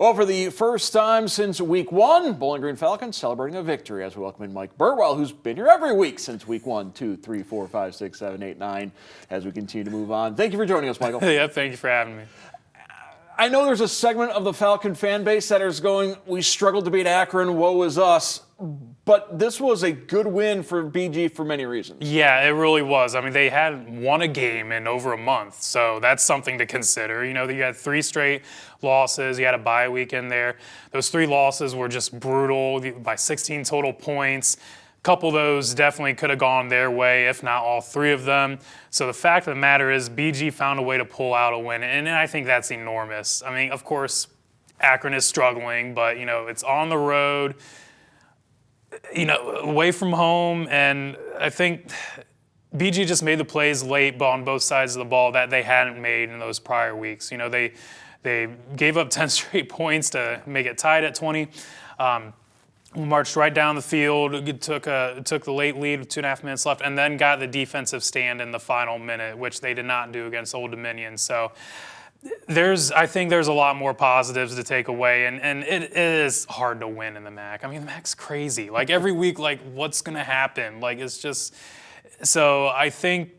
Well, for the first time since week one, Bowling Green Falcons celebrating a victory as we welcome in Mike Burwell, who's been here every week since week 1, 2, 3, 4, 5, 6, 7, 8, 9, as we continue to move on. Thank you for joining us, Michael. Yeah, thank you for having me. I know there's a segment of the Falcon fan base that is going, we struggled to beat Akron, woe is us. But this was a good win for BG for many reasons. Yeah, it really was. I mean, they hadn't won a game in over a month, so that's something to consider. You know, you had 3 straight losses. You had a bye week in there. Those 3 losses were just brutal by 16 total points. A couple of those definitely could have gone their way, if not all 3 of them. So the fact of the matter is BG found a way to pull out a win, and I think that's enormous. I mean, of course, Akron is struggling, but, you know, it's on the road, you know, away from home, and I think BG just made the plays late on both sides of the ball that they hadn't made in those prior weeks. You know, they gave up 10 straight points to make it tied at 20. Marched right down the field, took the late lead with 2.5 minutes left, and then got the defensive stand in the final minute, which they did not do against Old Dominion. So I think there's a lot more positives to take away, and it is hard to win in the MAC. I mean, the MAC's crazy. Like every week, like what's going to happen? Like it's just so I think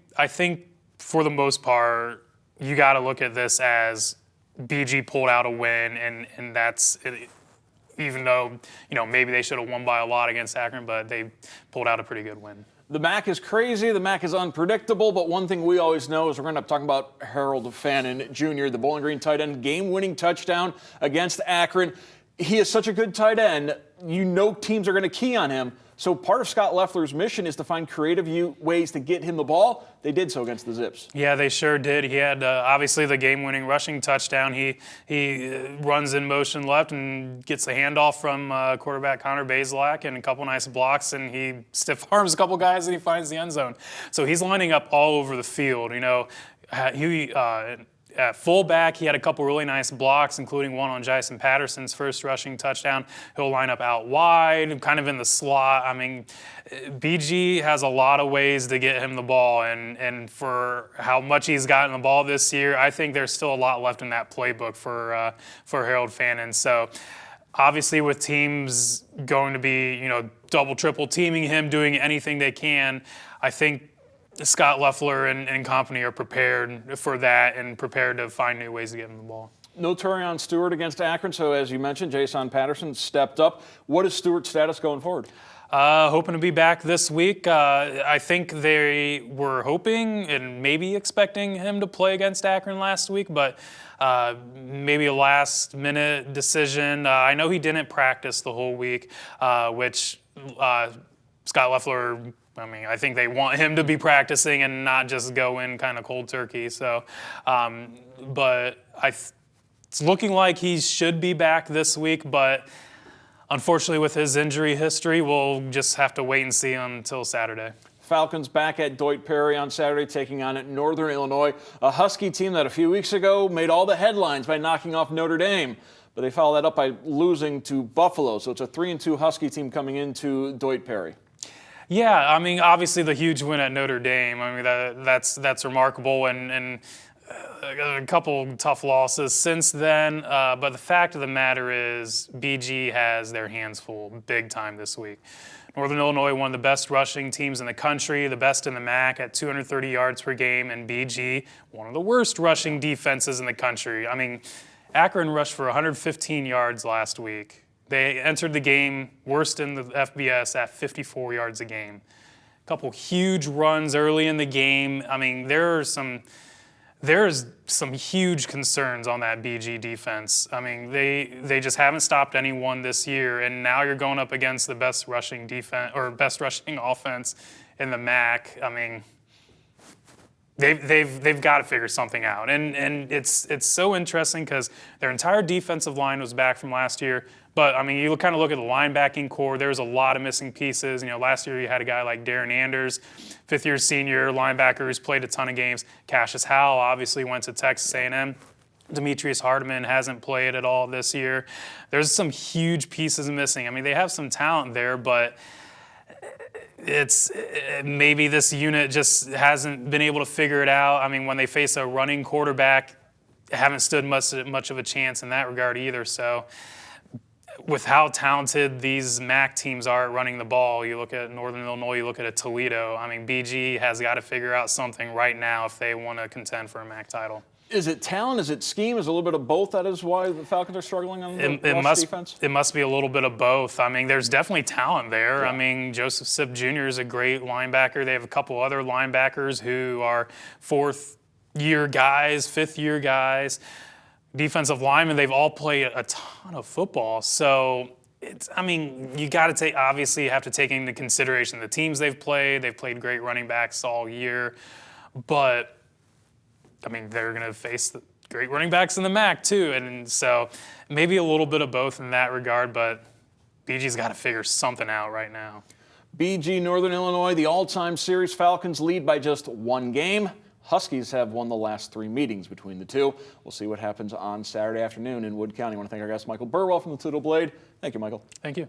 for the most part, you got to look at this as BG pulled out a win, and that's it. Even though, you know, maybe they should have won by a lot against Akron, but they pulled out a pretty good win. The MAC is crazy, the MAC is unpredictable, but one thing we always know is we're going to end up talking about Harold Fannin Jr., the Bowling Green tight end, game-winning touchdown against Akron. He is such a good tight end. You know teams are going to key on him. So part of Scott Loeffler's mission is to find creative ways to get him the ball. They did so against the Zips. Yeah, they sure did. He had obviously the game-winning rushing touchdown. He runs in motion left and gets a handoff from quarterback Connor Bazelak and a couple nice blocks, and he stiff arms a couple guys and he finds the end zone. So he's lining up all over the field. You know, at fullback, he had a couple really nice blocks, including one on Jason Patterson's first rushing touchdown. He'll line up out wide, kind of in the slot. I mean, BG has a lot of ways to get him the ball, and for how much he's gotten the ball this year, I think there's still a lot left in that playbook for Harold Fannin. So obviously with teams going to be, you know, double, triple teaming him, doing anything they can, I think Scott Loeffler and company are prepared for that and prepared to find new ways to get him the ball. No Turion Stewart against Akron, so as you mentioned, Jason Patterson stepped up. What is Stewart's status going forward? Hoping to be back this week. I think they were hoping and maybe expecting him to play against Akron last week, but maybe a last-minute decision. I know he didn't practice the whole week, which Scott Loeffler, I mean, I think they want him to be practicing and not just go in kind of cold turkey. So, but it's looking like he should be back this week. But unfortunately, with his injury history, we'll just have to wait and see until Saturday. Falcons back at Deutsch Perry on Saturday, taking on Northern Illinois, a Husky team that a few weeks ago made all the headlines by knocking off Notre Dame. But they followed that up by losing to Buffalo. So it's a 3-2 Husky team coming into Deutsch Perry. Yeah, I mean, obviously the huge win at Notre Dame. I mean, that's remarkable, and a couple tough losses since then. But the fact of the matter is, BG has their hands full big time this week. Northern Illinois, one of the best rushing teams in the country, the best in the MAC at 230 yards per game, and BG, one of the worst rushing defenses in the country. I mean, Akron rushed for 115 yards last week. They entered the game worst in the FBS at 54 yards a game. A couple huge runs early in the game. I mean, there's some huge concerns on that BG defense. I mean, they just haven't stopped anyone this year, and now you're going up against the best rushing defense or best rushing offense in the MAC. I mean, They've got to figure something out, and it's so interesting because their entire defensive line was back from last year. But I mean, you kind of look at the linebacking core. There's a lot of missing pieces. You know, last year you had a guy like Darren Anders, fifth-year senior linebacker who's played a ton of games. Cassius Howell obviously went to Texas A&M. Demetrius Hardeman hasn't played at all this year. There's some huge pieces missing. I mean, they have some talent there, but it's maybe this unit just hasn't been able to figure it out. I mean, when they face a running quarterback, haven't stood much of a chance in that regard either. So with how talented these MAC teams are at running the ball, you look at Northern Illinois, you look at Toledo. I mean, BG has got to figure out something right now if they want to contend for a MAC title. Is it talent? Is it scheme? Is it a little bit of both? That is why the Falcons are struggling on the defense? It must be a little bit of both. I mean, there's definitely talent there. Yeah. I mean, Joseph Sipp Jr. is a great linebacker. They have a couple other linebackers who are fourth-year guys, fifth-year guys. Defensive linemen, they've all played a ton of football. So, I mean, you got to obviously you have to take into consideration the teams they've played. They've played great running backs all year. But I mean, they're going to face the great running backs in the MAC too, and so maybe a little bit of both in that regard, but BG's got to figure something out right now. BG Northern Illinois, the all-time series Falcons lead by just 1 game. Huskies have won the last 3 meetings between the two. We'll see what happens on Saturday afternoon in Wood County. I want to thank our guest, Michael Burwell from the Toledo Blade. Thank you, Michael. Thank you.